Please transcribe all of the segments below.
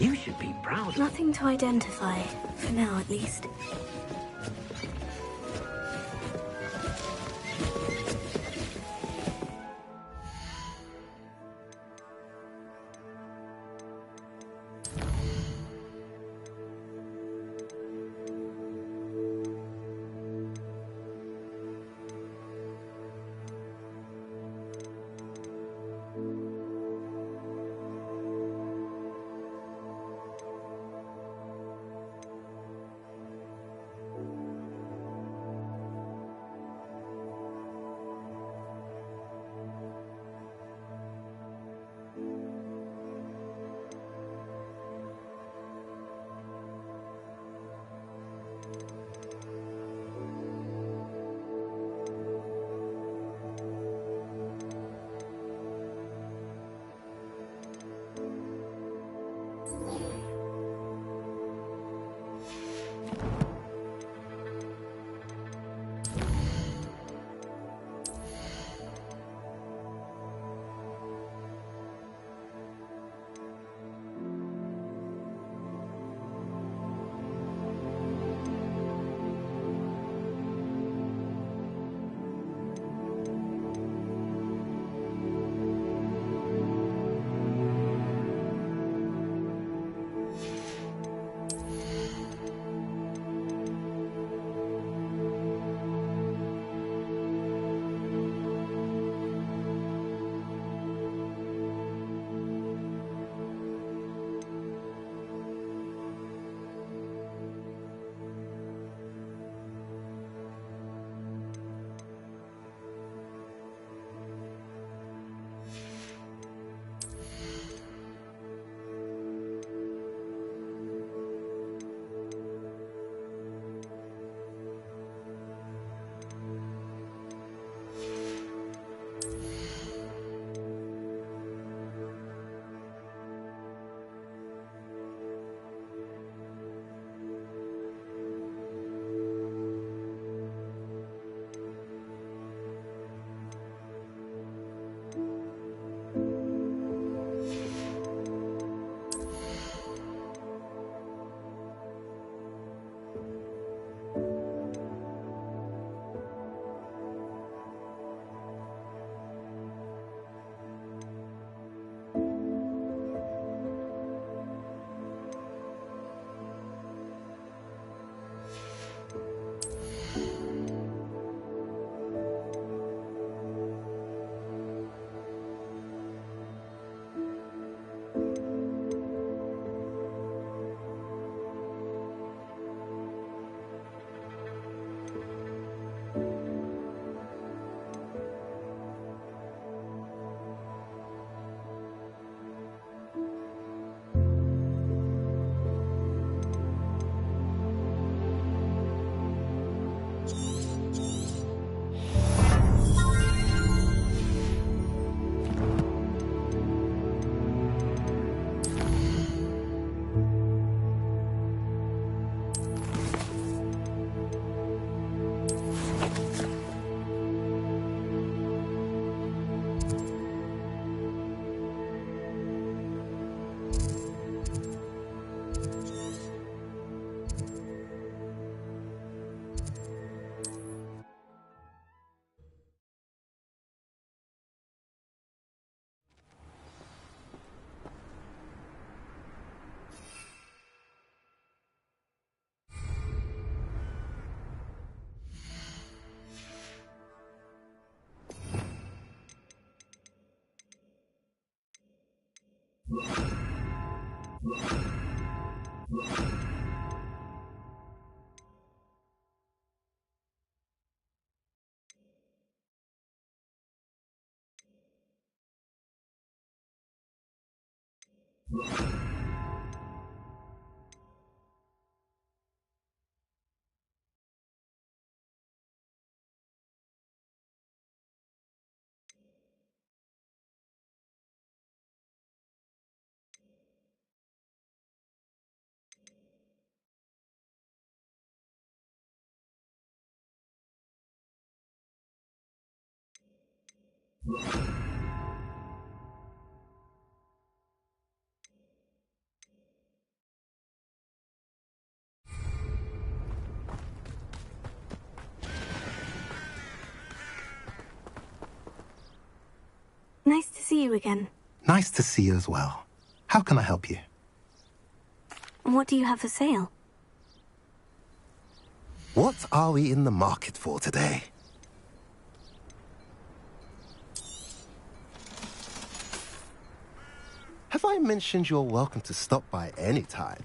You should be proud. Nothing to identify, for now at least. see you again. Nice to see you as well. How can I help you? What do you have for sale? What are we in the market for today? Have I mentioned you're welcome to stop by any time?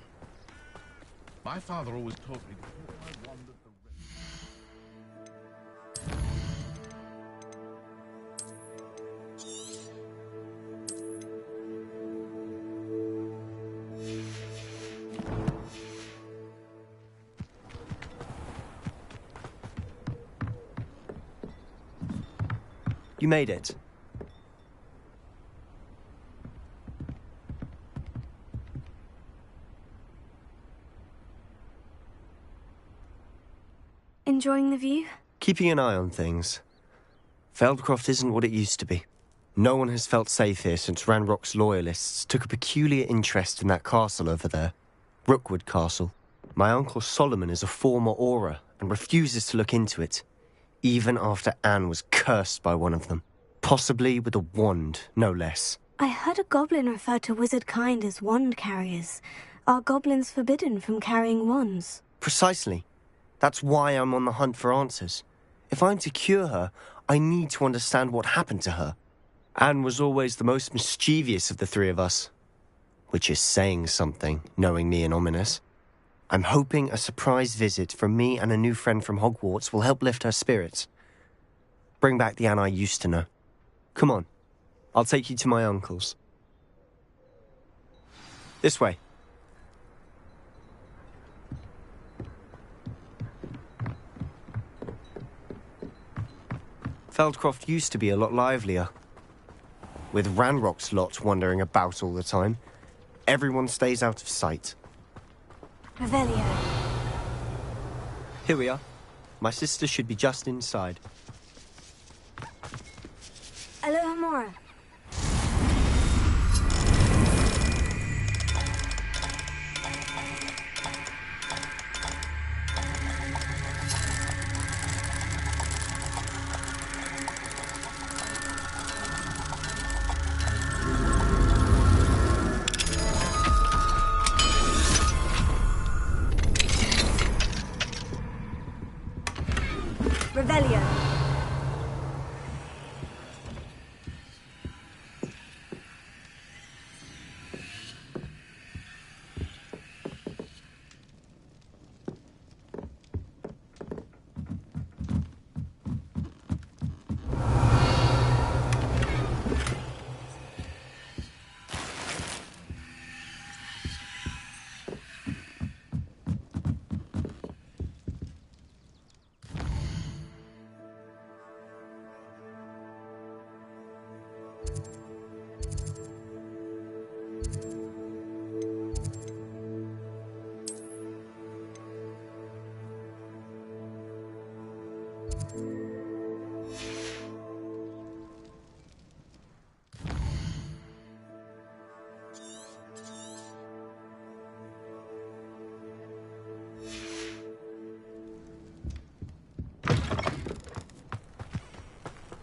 My father always taught me before I wandered the You made it. Enjoying the view? Keeping an eye on things. Feldcroft isn't what it used to be. No one has felt safe here since Ranrock's loyalists took a peculiar interest in that castle over there. Rookwood Castle. My uncle Solomon is a former Auror and refuses to look into it, even after Anne was cursed by one of them. Possibly with a wand, no less. I heard a goblin refer to wizard kind as wand carriers. Are goblins forbidden from carrying wands? Precisely. That's why I'm on the hunt for answers. If I'm to cure her, I need to understand what happened to her. Anne was always the most mischievous of the three of us. Which is saying something, knowing me and Ominous. I'm hoping a surprise visit from me and a new friend from Hogwarts will help lift her spirits. Bring back the Anne I used to know. Come on, I'll take you to my uncle's. This way. Feldcroft used to be a lot livelier. With Ranrock's lot wandering about all the time, everyone stays out of sight. Revelio. Here we are. My sister should be just inside. Alohomora. Revelio.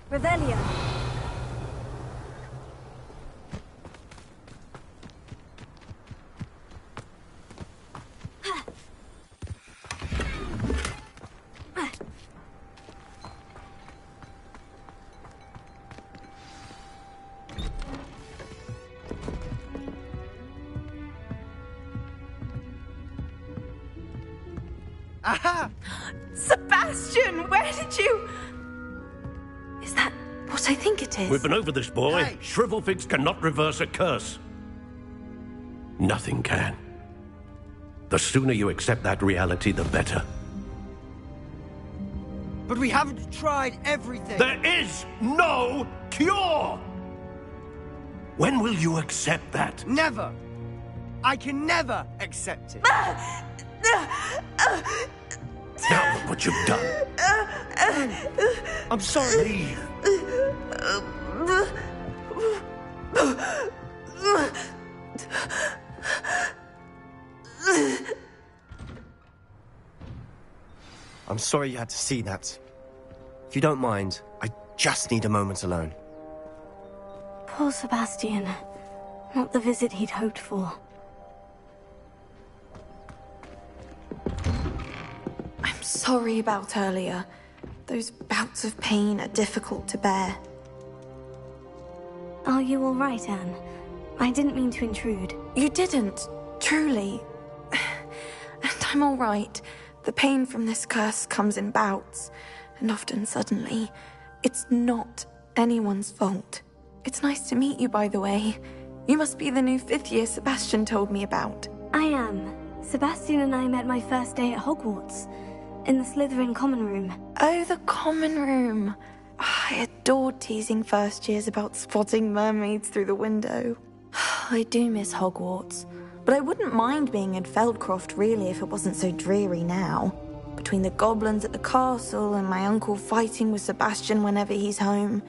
Revelio. Aha! Sebastian, where did you... Is that what I think it is? We've been over this, boy. Hey. Shrivelfigs cannot reverse a curse. Nothing can. The sooner you accept that reality, the better. But we haven't tried everything. There is no cure! When will you accept that? Never. I can never accept it. Now look what you've done. I'm sorry. Leave. I'm sorry you had to see that. If you don't mind, I just need a moment alone. Poor Sebastian. Not the visit he'd hoped for. I'm sorry about earlier. Those bouts of pain are difficult to bear. Are you all right, Anne? I didn't mean to intrude. You didn't, truly. And I'm all right. The pain from this curse comes in bouts, and often suddenly. It's not anyone's fault. It's nice to meet you, by the way. You must be the new 5th year Sebastian told me about. I am. Sebastian and I met my first day at Hogwarts, in the Slytherin common room. Oh, the common room. I adored teasing first years about spotting mermaids through the window. I do miss Hogwarts, but I wouldn't mind being in Feldcroft really if it wasn't so dreary now. Between the goblins at the castle and my uncle fighting with Sebastian whenever he's home,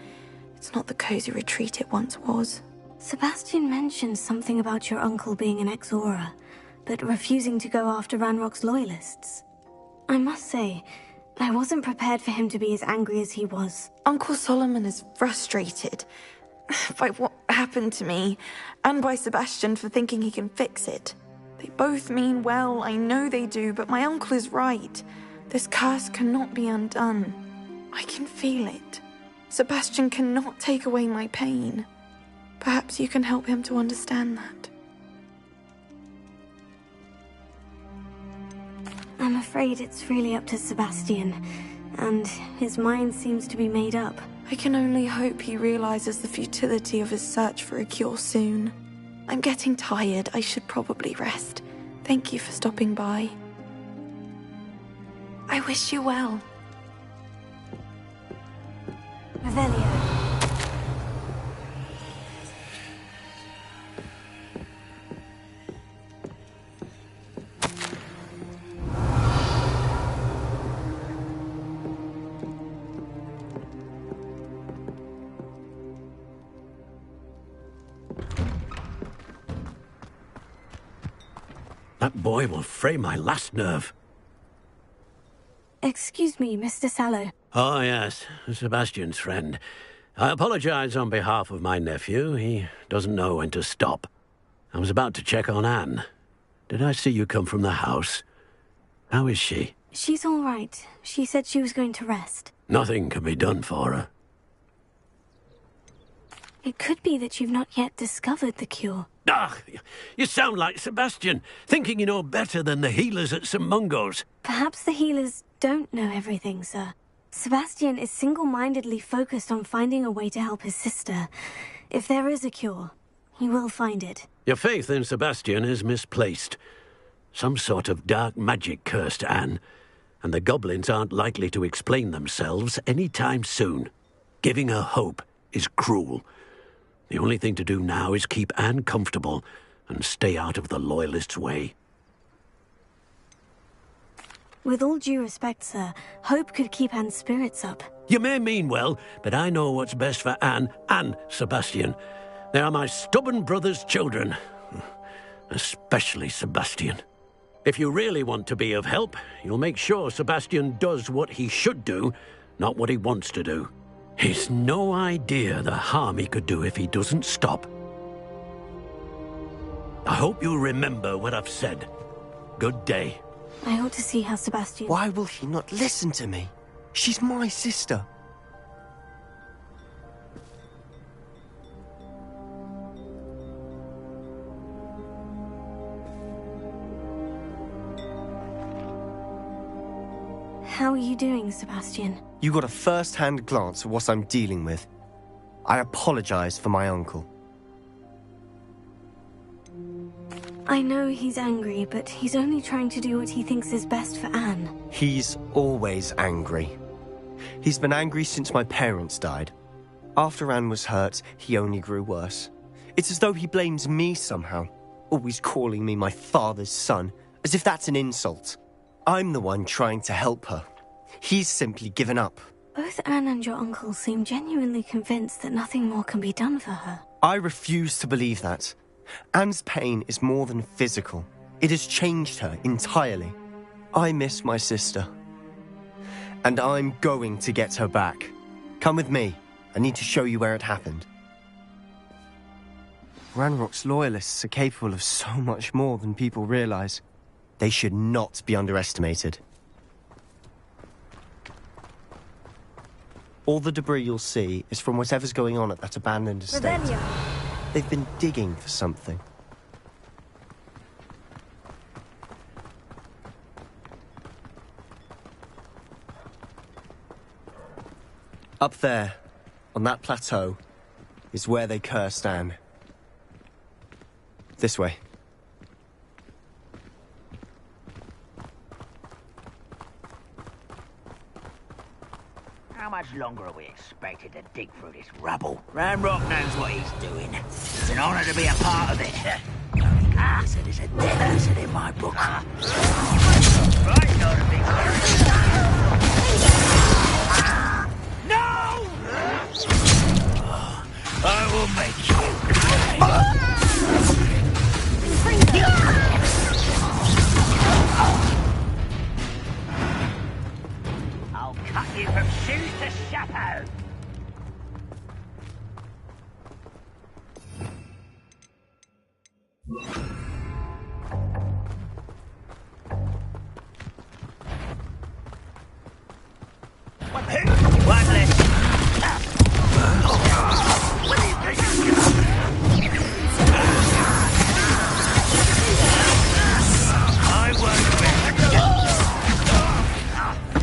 it's not the cozy retreat it once was. Sebastian mentioned something about your uncle being an ex-Auror, but refusing to go after Ranrock's loyalists. I must say, I wasn't prepared for him to be as angry as he was. Uncle Solomon is frustrated by what happened to me, and by Sebastian for thinking he can fix it. They both mean well, I know they do, but my uncle is right. This curse cannot be undone. I can feel it. Sebastian cannot take away my pain. Perhaps you can help him to understand that. I'm afraid it's really up to Sebastian, and his mind seems to be made up. I can only hope he realizes the futility of his search for a cure soon. I'm getting tired. I should probably rest. Thank you for stopping by. I wish you well. Revelio. That boy will fray my last nerve. Excuse me, Mr. Sallow. Oh, yes, Sebastian's friend. I apologize on behalf of my nephew. He doesn't know when to stop. I was about to check on Anne. Did I see you come from the house? How is she? She's all right. She said she was going to rest. Nothing can be done for her. It could be that you've not yet discovered the cure. Ah, you sound like Sebastian, thinking you know better than the healers at St. Mungo's. Perhaps the healers don't know everything, sir. Sebastian is single-mindedly focused on finding a way to help his sister. If there is a cure, he will find it. Your faith in Sebastian is misplaced. Some sort of dark magic cursed Anne, and the goblins aren't likely to explain themselves any time soon. Giving her hope is cruel. The only thing to do now is keep Anne comfortable and stay out of the Loyalists' way. With all due respect, sir, hope could keep Anne's spirits up. You may mean well, but I know what's best for Anne and Sebastian. They are my stubborn brother's children. Especially Sebastian. If you really want to be of help, you'll make sure Sebastian does what he should do, not what he wants to do. He's no idea the harm he could do if he doesn't stop. I hope you'll remember what I've said. Good day. I ought to see how Sebastian... Why will he not listen to me? She's my sister. How are you doing, Sebastian? You got a first-hand glance at what I'm dealing with. I apologize for my uncle. I know he's angry, but he's only trying to do what he thinks is best for Anne. He's always angry. He's been angry since my parents died. After Anne was hurt, he only grew worse. It's as though he blames me somehow, always calling me my father's son, as if that's an insult. I'm the one trying to help her. He's simply given up. Both Anne and your uncle seem genuinely convinced that nothing more can be done for her. I refuse to believe that. Anne's pain is more than physical. It has changed her entirely. I miss my sister. And I'm going to get her back. Come with me. I need to show you where it happened. Ranrock's loyalists are capable of so much more than people realize. They should not be underestimated. All the debris you'll see is from whatever's going on at that abandoned estate. They've been digging for something. Up there, on that plateau, is where they cursed Anne. This way. How much longer are we expected to dig through this rubble? Ranrock knows what he's doing. It's an honor to be a part of it. Only said it's a deficit in my book. Right, not a big No! I will make you. I'll cut you from shoes to chapeau. One less. I won't rest.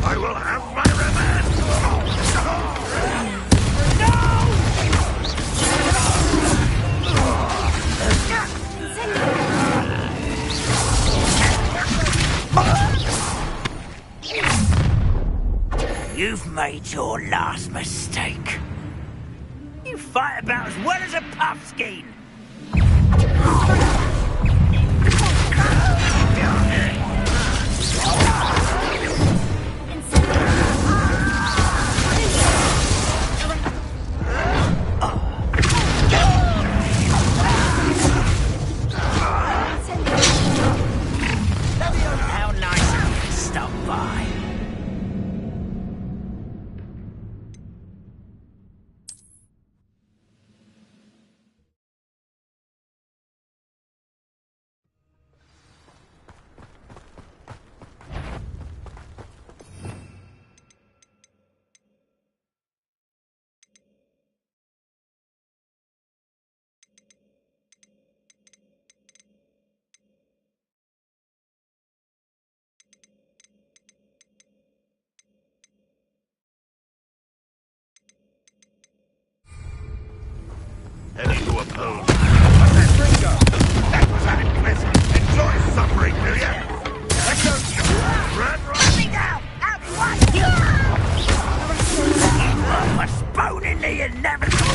I will have my revenge. You've made your last mistake. You fight about as well as a puffskein. How nice of you to stop by. Heading to oppose. That was unpleasant. Enjoy suffering, will ya? Let's go. Run, Me now! Out what? Postponing the inevitable.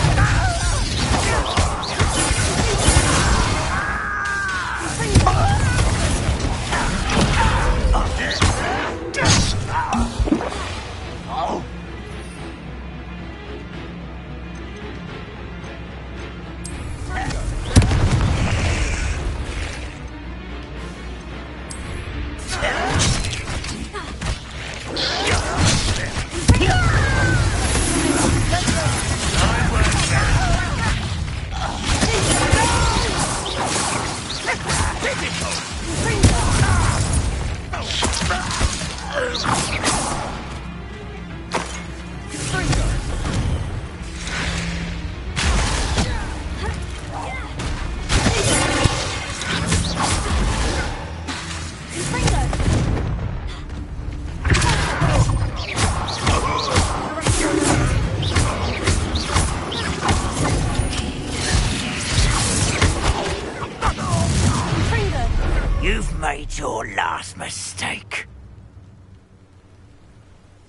You've made your last mistake.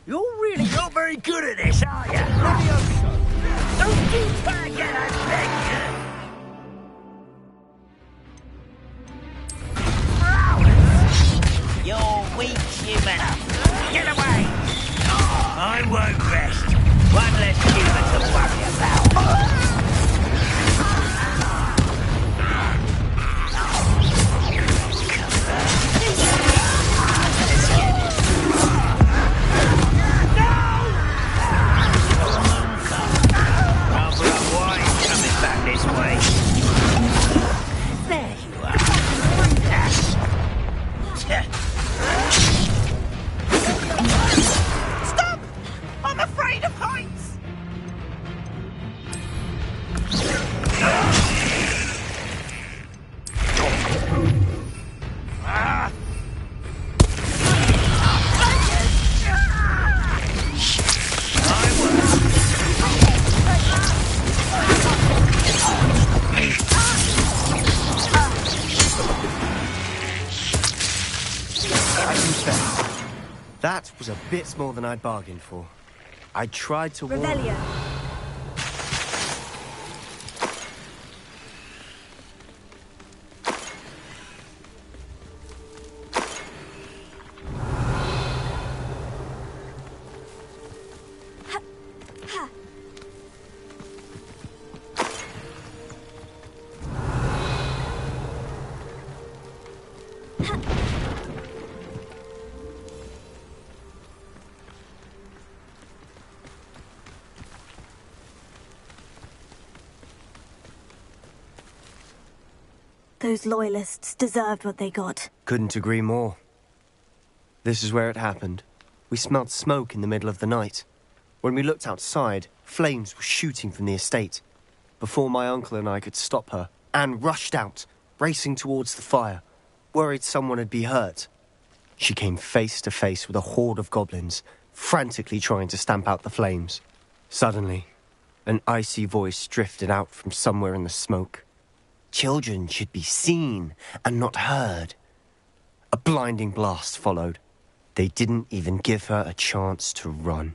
You're really not very good at this, are you? Don't do try again, I beg you. You're weak, human. Get away! I won't rest. One less human to worry about. This way. I confess, that was a bit more than I'd bargained for. I tried to warn... Revelio. Those loyalists deserved what they got. Couldn't agree more. This is where it happened. We smelled smoke in the middle of the night. When we looked outside, flames were shooting from the estate. Before my uncle and I could stop her, Anne rushed out, racing towards the fire, worried someone had been hurt. She came face to face with a horde of goblins, frantically trying to stamp out the flames. Suddenly, an icy voice drifted out from somewhere in the smoke. Children should be seen and not heard. A blinding blast followed. They didn't even give her a chance to run.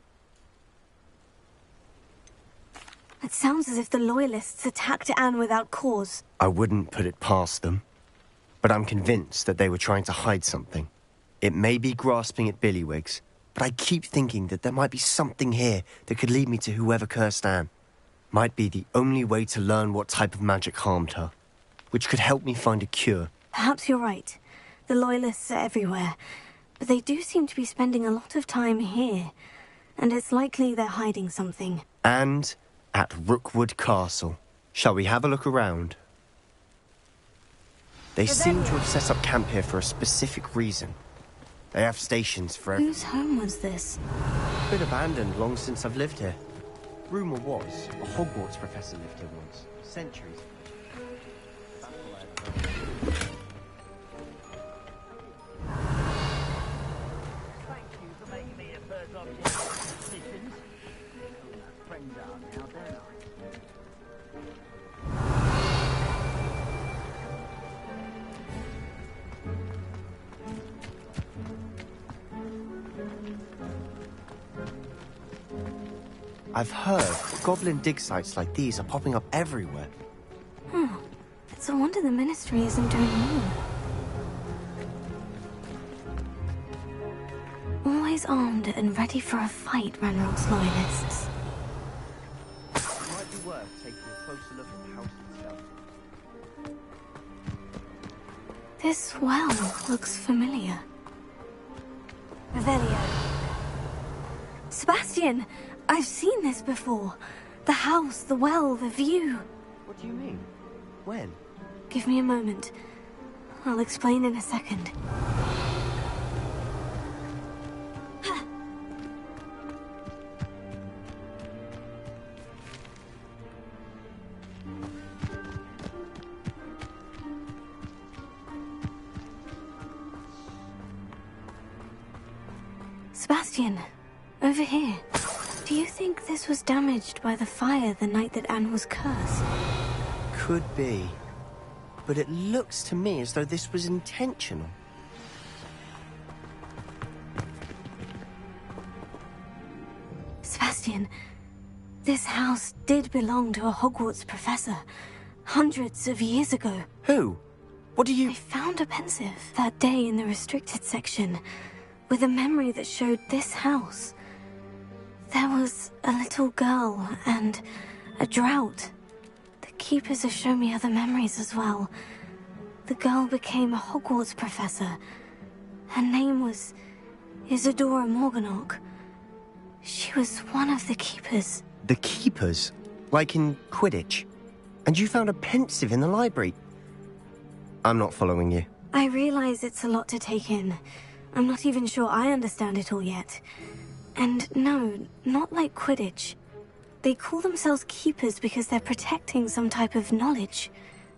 It sounds as if the Loyalists attacked Anne without cause. I wouldn't put it past them, but I'm convinced that they were trying to hide something. It may be grasping at Billywigs, but I keep thinking that there might be something here that could lead me to whoever cursed Anne. Might be the only way to learn what type of magic harmed her, which could help me find a cure. Perhaps you're right. The Loyalists are everywhere, but they do seem to be spending a lot of time here, and it's likely they're hiding something. And at Rookwood Castle. Shall we have a look around? They seem to have set up camp here for a specific reason. They have stations for every... Whose home was this? Been abandoned long since I've lived here. Rumour was, a Hogwarts professor lived here once, centuries ago. Thank you for making me a first object of assistance. Friends are now, don't I? I've heard goblin dig sites like these are popping up everywhere. It's a wonder the Ministry isn't doing more. Always armed and ready for a fight, Ranrock's Loyalists. It might be worth taking a closer look at the house itself. This well looks familiar. Revelio. Sebastian! I've seen this before. The house, the well, the view. What do you mean? When? Give me a moment. I'll explain in a second. Sebastian, over here. Do you think this was damaged by the fire the night that Anne was cursed? Could be. But it looks to me as though this was intentional. Sebastian, this house did belong to a Hogwarts professor, hundreds of years ago. Who? What do you... I found a pensive that day in the restricted section, with a memory that showed this house. There was a little girl and a drought. The keepers have shown me other memories as well. The girl became a Hogwarts professor. Her name was Isadora Morganach. She was one of the keepers. The keepers? Like in Quidditch? And you found a pensive in the library? I'm not following you. I realize it's a lot to take in. I'm not even sure I understand it all yet. And no, not like Quidditch. They call themselves keepers because they're protecting some type of knowledge.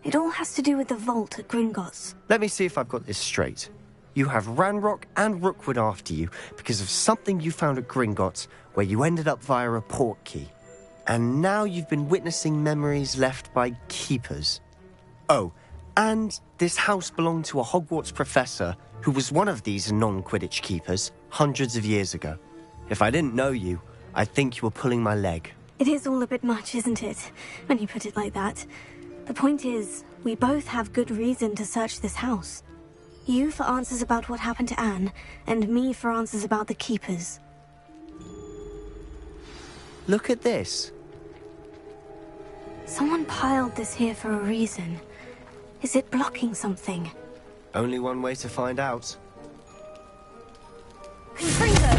It all has to do with the vault at Gringotts. Let me see if I've got this straight. You have Ranrock and Rookwood after you because of something you found at Gringotts where you ended up via a portkey. And now you've been witnessing memories left by keepers. Oh, And this house belonged to a Hogwarts professor who was one of these non-Quidditch keepers hundreds of years ago. If I didn't know you, I'd think you were pulling my leg. It is all a bit much, isn't it, when you put it like that? The point is, we both have good reason to search this house. You for answers about what happened to Anne, and me for answers about the Keepers. Look at this. Someone piled this here for a reason. Is it blocking something? Only one way to find out. Confringo!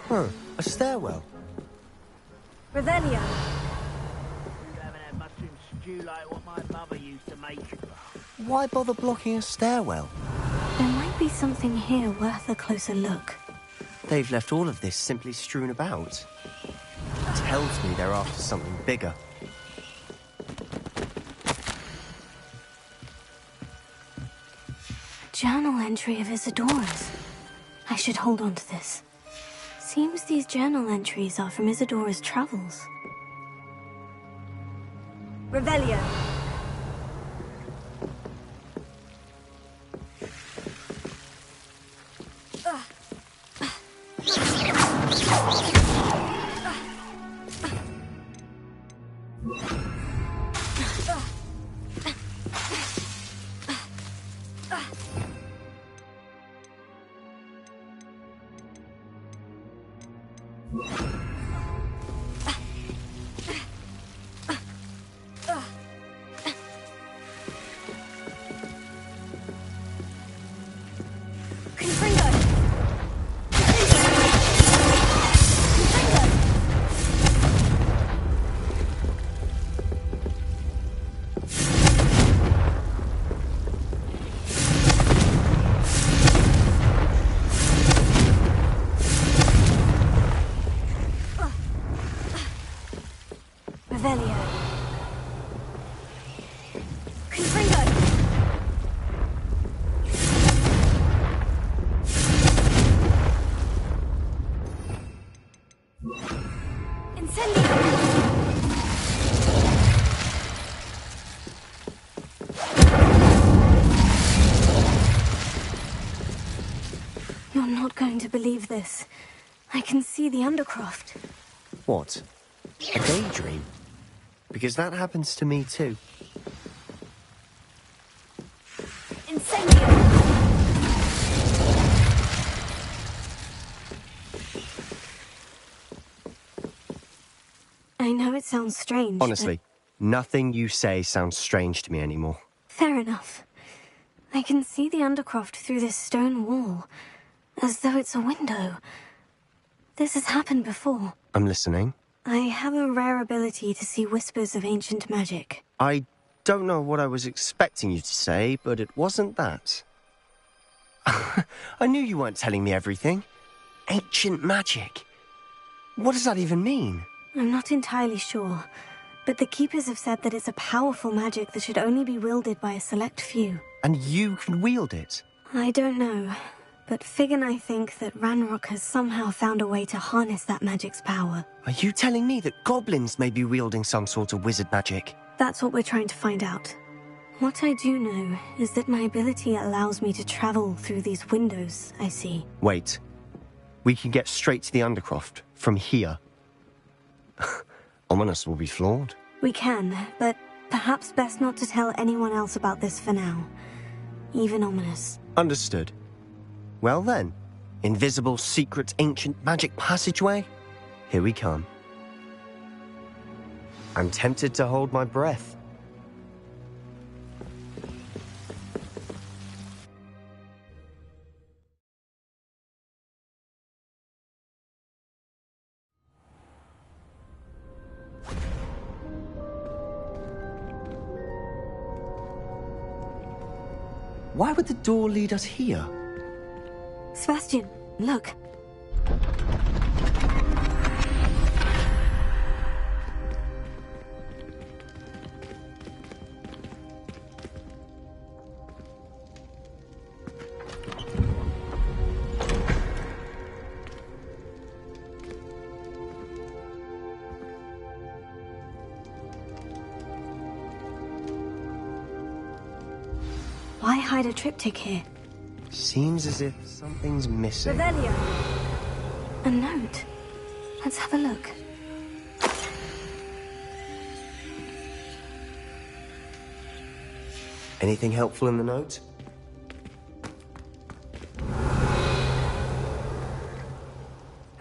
Huh, a stairwell. Revelio. You haven't had mushroom stew like what my mother used to make. Why bother blocking a stairwell? There might be something here worth a closer look. They've left all of this simply strewn about. Tells me they're after something bigger. Journal entry of Isadora's. I should hold on to this. Seems these journal entries are from Isadora's travels. Revelio. You're not going to believe this. I can see the Undercroft. What? A daydream? Because that happens to me too. Incendio! I know it sounds strange, Honestly, nothing you say sounds strange to me anymore. Fair enough. I can see the Undercroft through this stone wall, as though it's a window. This has happened before. I'm listening. I have a rare ability to see whispers of ancient magic. I don't know what I was expecting you to say, but it wasn't that. I knew you weren't telling me everything. Ancient magic. What does that even mean? I'm not entirely sure, but the Keepers have said that it's a powerful magic that should only be wielded by a select few. And you can wield it? I don't know, but Fig and I think that Ranrock has somehow found a way to harness that magic's power. Are you telling me that goblins may be wielding some sort of wizard magic? That's what we're trying to find out. What I do know is that my ability allows me to travel through these windows I see. Wait. We can get straight to the Undercroft from here. Ominous will be flawed. We can, but perhaps best not to tell anyone else about this for now. Even Ominous. Understood. Well then, invisible, secret, ancient magic passageway? Here we come. I'm tempted to hold my breath. Why would the door lead us here? Sebastian, look. hide a triptych here. Seems as if something's missing. Revelio! A note. Let's have a look. Anything helpful in the note?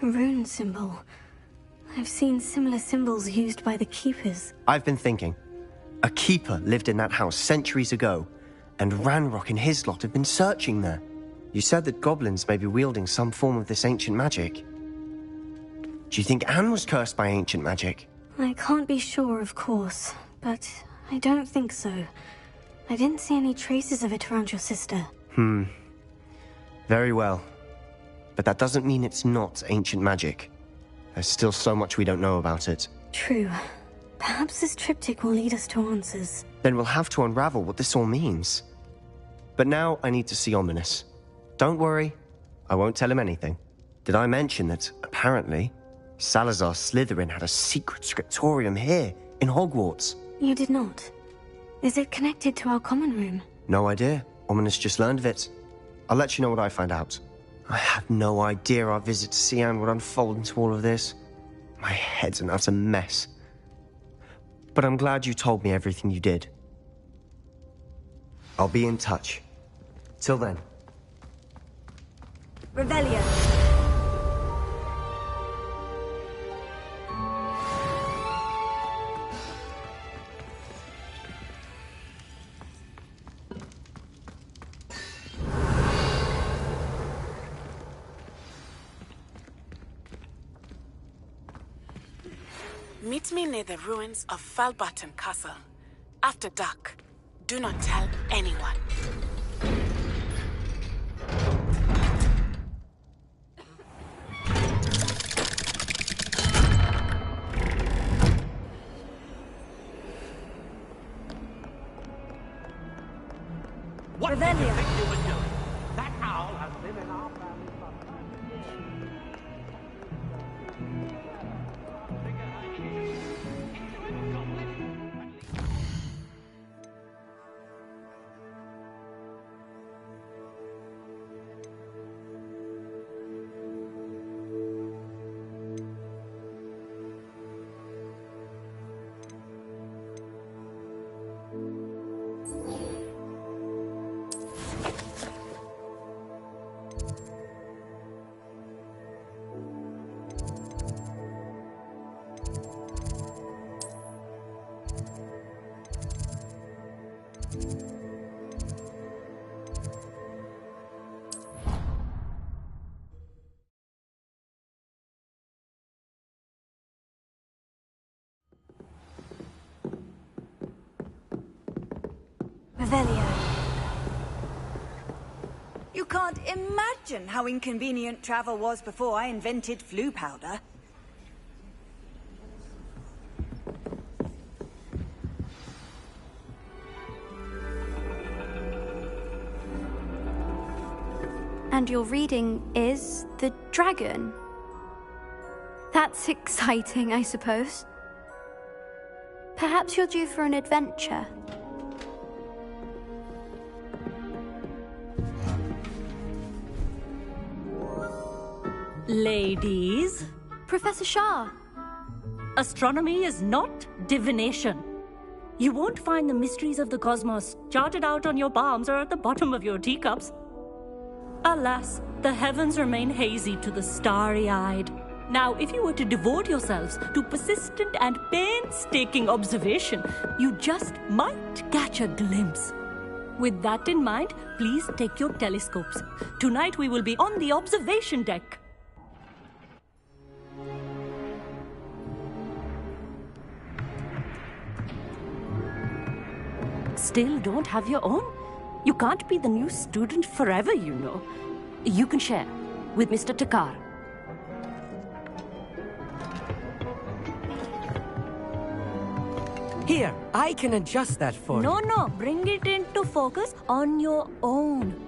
A rune symbol. I've seen similar symbols used by the Keepers. I've been thinking. A keeper lived in that house centuries ago, and Ranrock and his lot have been searching there. You said that goblins may be wielding some form of this ancient magic. Do you think Anne was cursed by ancient magic? I can't be sure, of course, but I don't think so. I didn't see any traces of it around your sister. Very well. But that doesn't mean it's not ancient magic. There's still so much we don't know about it. True. Perhaps this triptych will lead us to answers. Then we'll have to unravel what this all means. But now I need to see Ominous. Don't worry, I won't tell him anything. Did I mention that, apparently, Salazar Slytherin had a secret scriptorium here, in Hogwarts? You did not. Is it connected to our common room? No idea. Ominous just learned of it. I'll let you know what I find out. I had no idea our visit to Cian would unfold into all of this. My head's an utter mess. But I'm glad you told me everything you did. I'll be in touch. Till then. Revelio. Meet me near the ruins of Falbarton Castle. After dark. Do not tell anyone. What did you think you were doing? That owl has been in our family for 100 years. Revelio. You can't imagine how inconvenient travel was before I invented flu powder. And your reading is The Dragon. That's exciting, I suppose. Perhaps you're due for an adventure. Ladies, Professor Shah. astronomy is not divination. You won't find the mysteries of the cosmos charted out on your palms or at the bottom of your teacups. Alas, the heavens remain hazy to the starry-eyed. Now, if you were to devote yourselves to persistent and painstaking observation, you just might catch a glimpse. With that in mind, please take your telescopes. Tonight we will be on the observation deck. Still don't have your own? You can't be the new student forever, you know. You can share with Mr. Takar. Here, I can adjust that for you. No, bring it into focus on your own.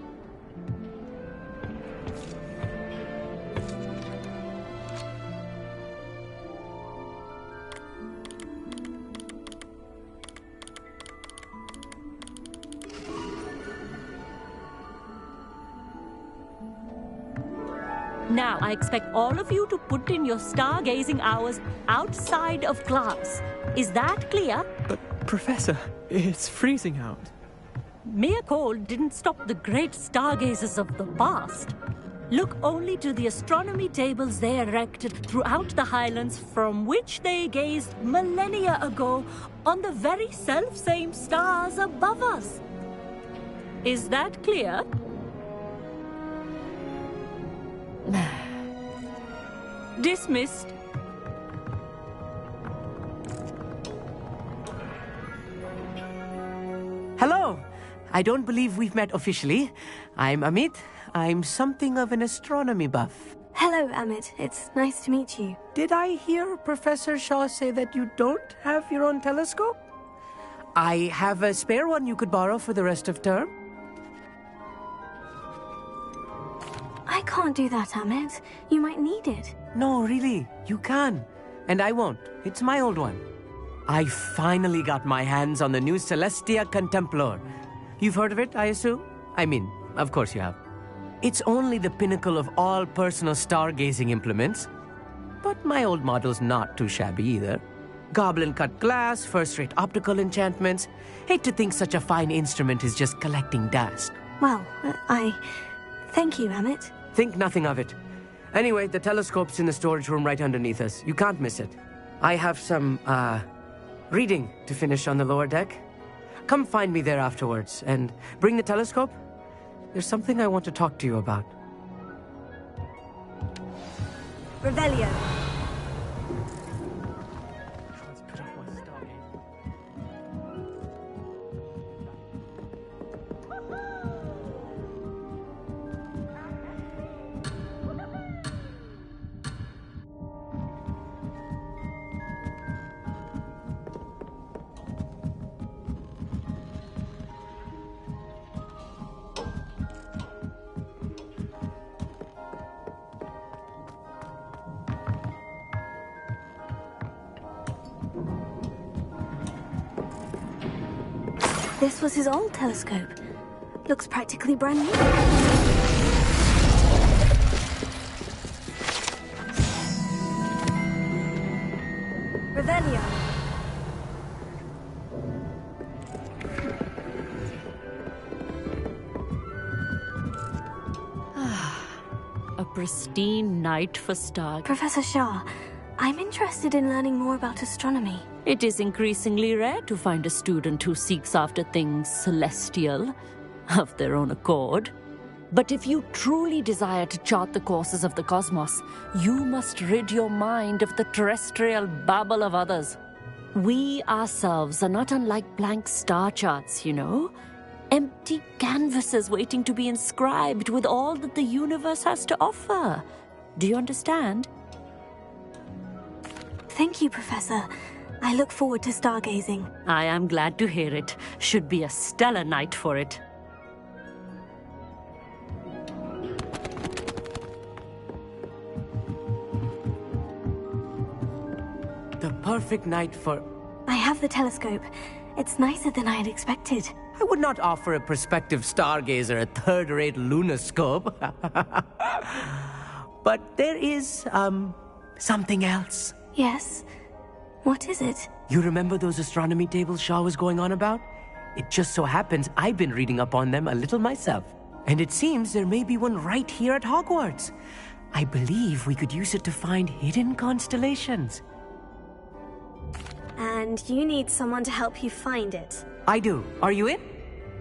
Now, I expect all of you to put in your stargazing hours outside of class. Is that clear? But, Professor, it's freezing out. Mere cold didn't stop the great stargazers of the past. Look only to the astronomy tables they erected throughout the Highlands, from which they gazed millennia ago on the very self-same stars above us. Is that clear? Dismissed. Hello. I don't believe we've met officially. I'm Amit. I'm something of an astronomy buff. Hello, Amit. It's nice to meet you. Did I hear Professor Shaw say that you don't have your own telescope? I have a spare one you could borrow for the rest of term. I can't do that, Amit. You might need it. No, really. You can. And I won't. It's my old one. I finally got my hands on the new Celestia Contemplar. You've heard of it, I assume? I mean, of course you have. It's only the pinnacle of all personal stargazing implements. But my old model's not too shabby either. Goblin-cut glass, first-rate optical enchantments. Hate to think such a fine instrument is just collecting dust. Well, thank you, Amit. Think nothing of it. Anyway, the telescope's in the storage room right underneath us. You can't miss it. I have some, reading to finish on the lower deck. Come find me there afterwards, and bring the telescope. There's something I want to talk to you about. Revelio. This was his old telescope. Looks practically brand new. Revelio. A pristine night for stars. Professor Shah, I'm interested in learning more about astronomy. It is increasingly rare to find a student who seeks after things celestial, of their own accord. But if you truly desire to chart the courses of the cosmos, you must rid your mind of the terrestrial babble of others. We ourselves are not unlike blank star charts, you know. Empty canvases waiting to be inscribed with all that the universe has to offer. Do you understand? Thank you, Professor. I look forward to stargazing. I am glad to hear it. Should be a stellar night for it. The perfect night for... I have the telescope. It's nicer than I had expected. I would not offer a prospective stargazer a third-rate lunoscope. But there is, something else. Yes? What is it? You remember those astronomy tables Shaw was going on about? It just so happens I've been reading up on them a little myself. And it seems there may be one right here at Hogwarts. I believe we could use it to find hidden constellations. And you need someone to help you find it. I do. Are you in?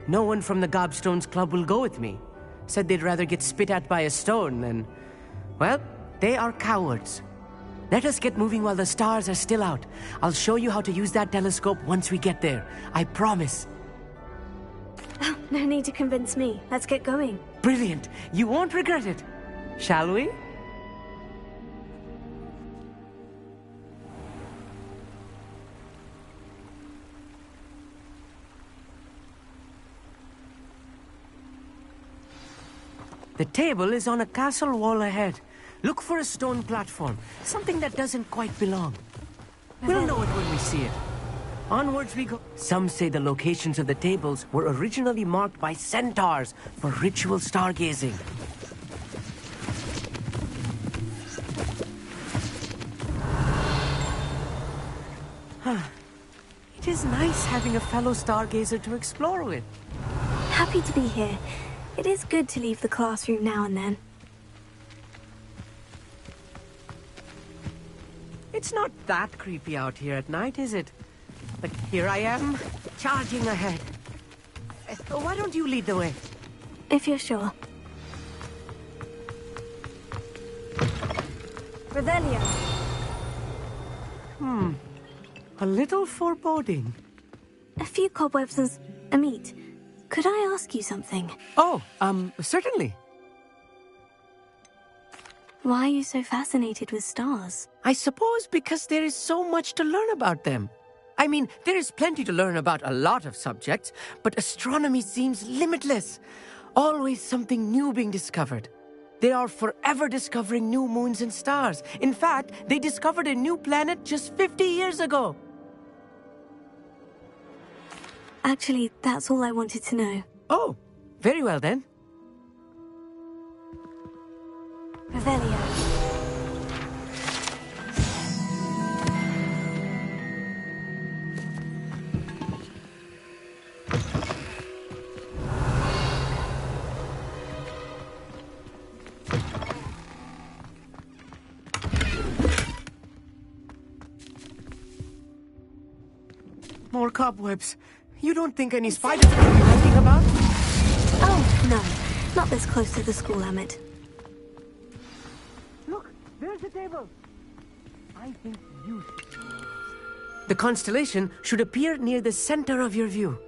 No one from the Gobstones Club will go with me. Said they'd rather get spit at by a stone than... Well, they are cowards. Let us get moving while the stars are still out. I'll show you how to use that telescope once we get there. I promise. Oh, no need to convince me. Let's get going. Brilliant. You won't regret it. Shall we? The table is on a castle wall ahead. Look for a stone platform, something that doesn't quite belong. We'll know it when we see it. Onwards we go. Some say the locations of the tables were originally marked by centaurs for ritual stargazing. is nice having a fellow stargazer to explore with. Happy to be here. It is good to leave the classroom now and then. It's not that creepy out here at night, is it? But here I am, charging ahead. Why don't you lead the way? If you're sure. Revelio. A little foreboding. A few cobwebs and a meat. Could I ask you something? Oh, certainly. Why are you so fascinated with stars? I suppose because there is so much to learn about them. I mean, there is plenty to learn about a lot of subjects, but astronomy seems limitless. Always something new being discovered. They are forever discovering new moons and stars. In fact, they discovered a new planet just 50 years ago. Actually, that's all I wanted to know. Oh, very well then. Revelio. More cobwebs. You don't think any spiders will be hiding about? Oh, no. Not this close to the school, Emmett. Look, there's the table. I think you should know this. The constellation should appear near the center of your view.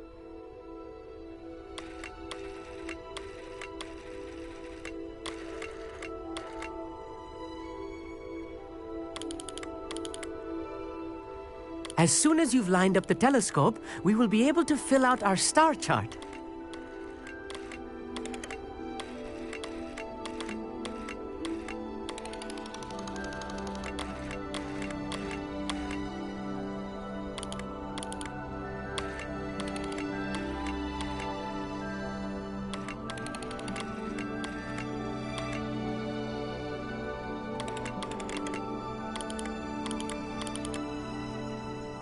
As soon as you've lined up the telescope, we will be able to fill out our star chart.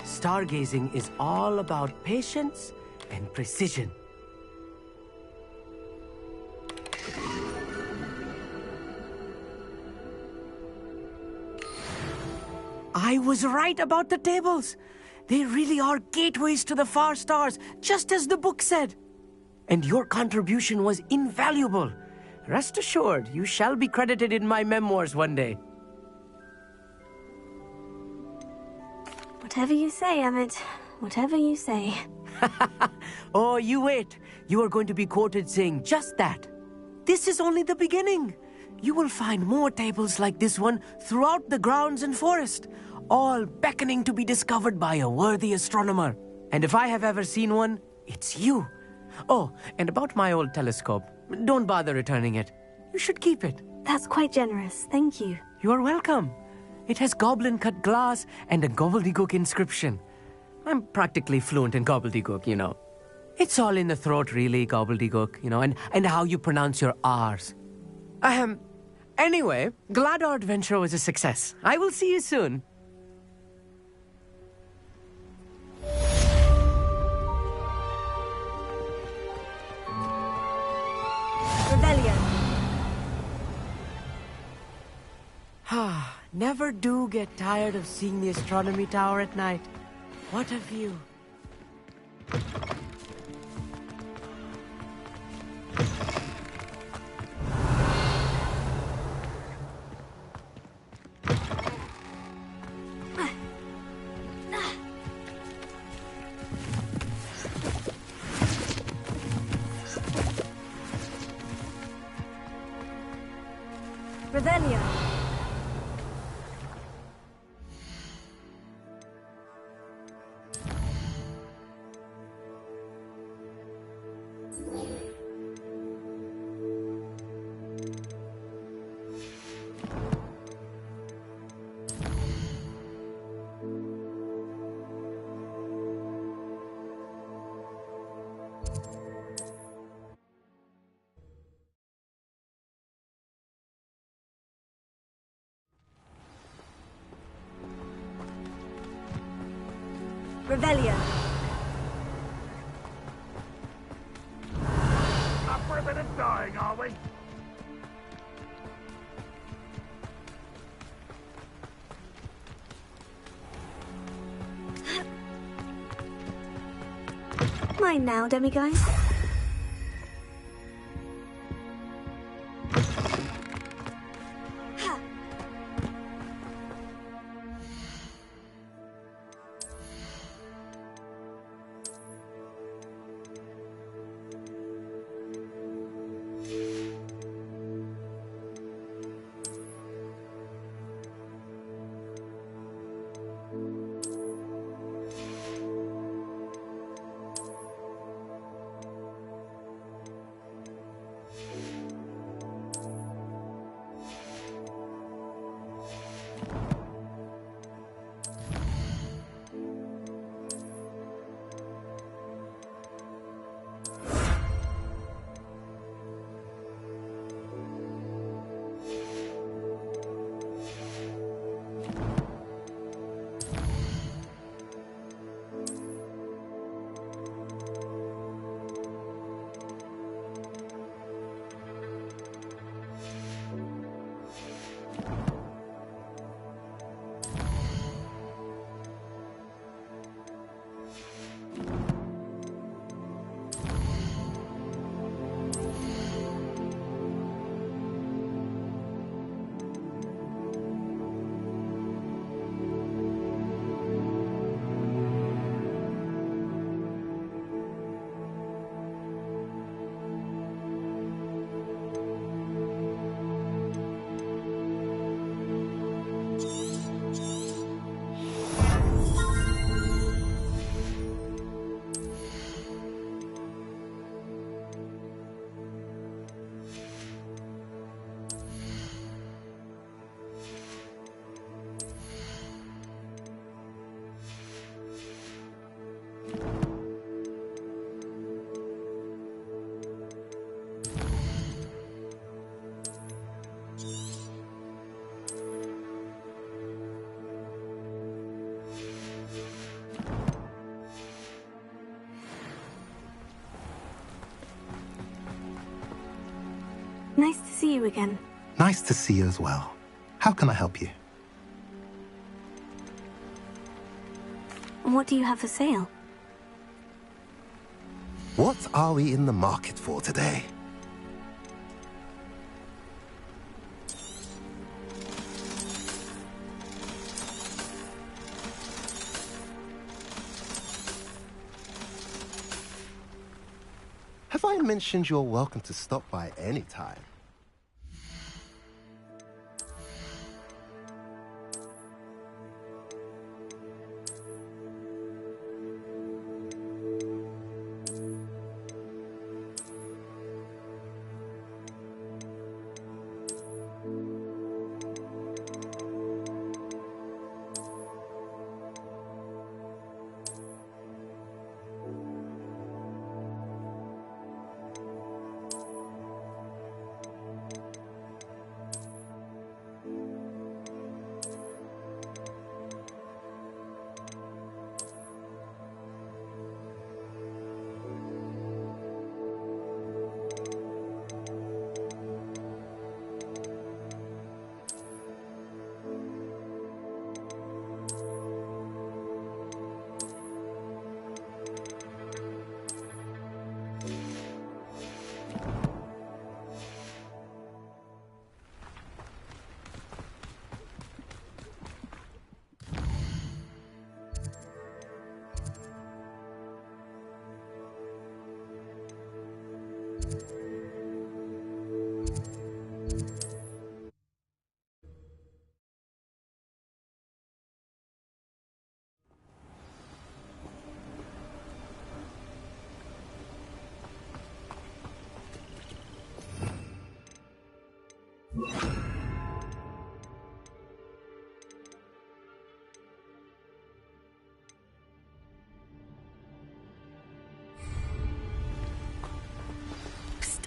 Stargazing is all about patience and precision. I was right about the tables. They really are gateways to the far stars, just as the book said. And your contribution was invaluable. Rest assured, you shall be credited in my memoirs one day. Whatever you say, Emmett. Whatever you say. Oh, you wait. You are going to be quoted saying just that. This is only the beginning. You will find more tables like this one throughout the grounds and forest, all beckoning to be discovered by a worthy astronomer. And if I have ever seen one, it's you. Oh, and about my old telescope, don't bother returning it. You should keep it. That's quite generous. Thank you. You are welcome. It has goblin-cut glass and a gobbledygook inscription. I'm practically fluent in gobbledygook, you know. It's all in the throat, really, gobbledygook, you know, and how you pronounce your R's. Anyway, glad our adventure was a success. I will see you soon. Revelio. Never do get tired of seeing the astronomy tower at night. What a view. Revelio. Revelio. dying, are we? Mine now, demiguise. Nice to see you again. Nice to see you as well. How can I help you? What do you have for sale? What are we in the market for today? Have I mentioned you're welcome to stop by any time?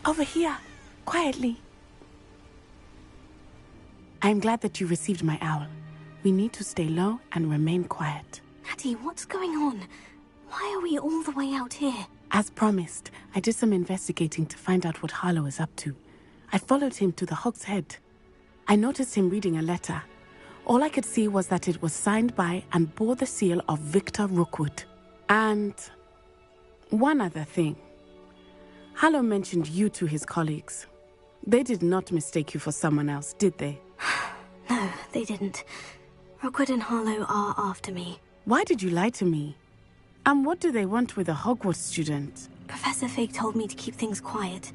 Over here, quietly. I'm glad that you received my owl. We need to stay low and remain quiet. Maddie, what's going on? Why are we all the way out here? As promised, I did some investigating to find out what Harlow is up to. I followed him to the Hog's Head. I noticed him reading a letter. All I could see was that it was signed by and bore the seal of Victor Rookwood. And one other thing. Harlow mentioned you to his colleagues. They did not mistake you for someone else, did they? No, they didn't. Rookwood and Harlow are after me. Why did you lie to me? And what do they want with a Hogwarts student? Professor Fig told me to keep things quiet,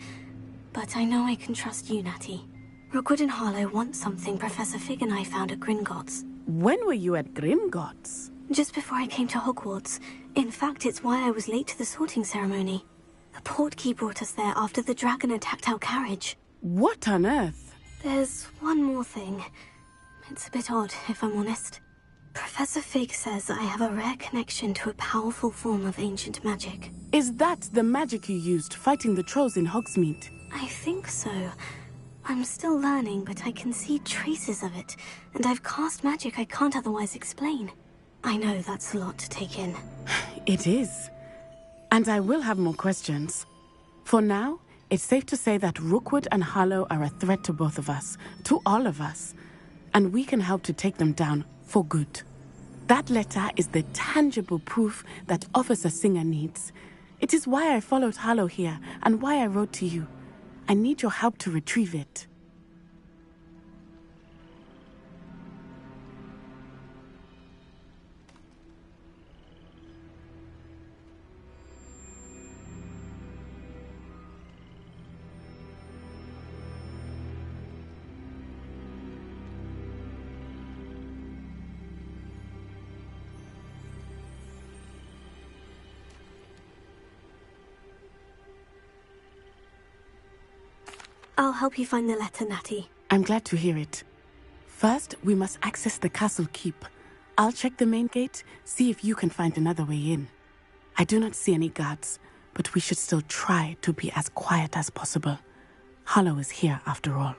but I know I can trust you, Natty. Rookwood and Harlow want something Professor Fig and I found at Gringotts. When were you at Gringotts? Just before I came to Hogwarts. In fact, it's why I was late to the sorting ceremony. The portkey brought us there after the dragon attacked our carriage. What on earth? There's one more thing. It's a bit odd, if I'm honest. Professor Fig says I have a rare connection to a powerful form of ancient magic. Is that the magic you used fighting the trolls in Hogsmeade? I think so. I'm still learning, but I can see traces of it, and I've cast magic I can't otherwise explain. I know that's a lot to take in. It is. And I will have more questions. For now, it's safe to say that Rookwood and Harlow are a threat to both of us, to all of us. And we can help to take them down for good. That letter is the tangible proof that Officer Singer needs. It is why I followed Harlow here and why I wrote to you. I need your help to retrieve it. I'll help you find the letter, Natty. I'm glad to hear it. First, we must access the castle keep. I'll check the main gate, see if you can find another way in. I do not see any guards, but we should still try to be as quiet as possible. Harlow is here after all.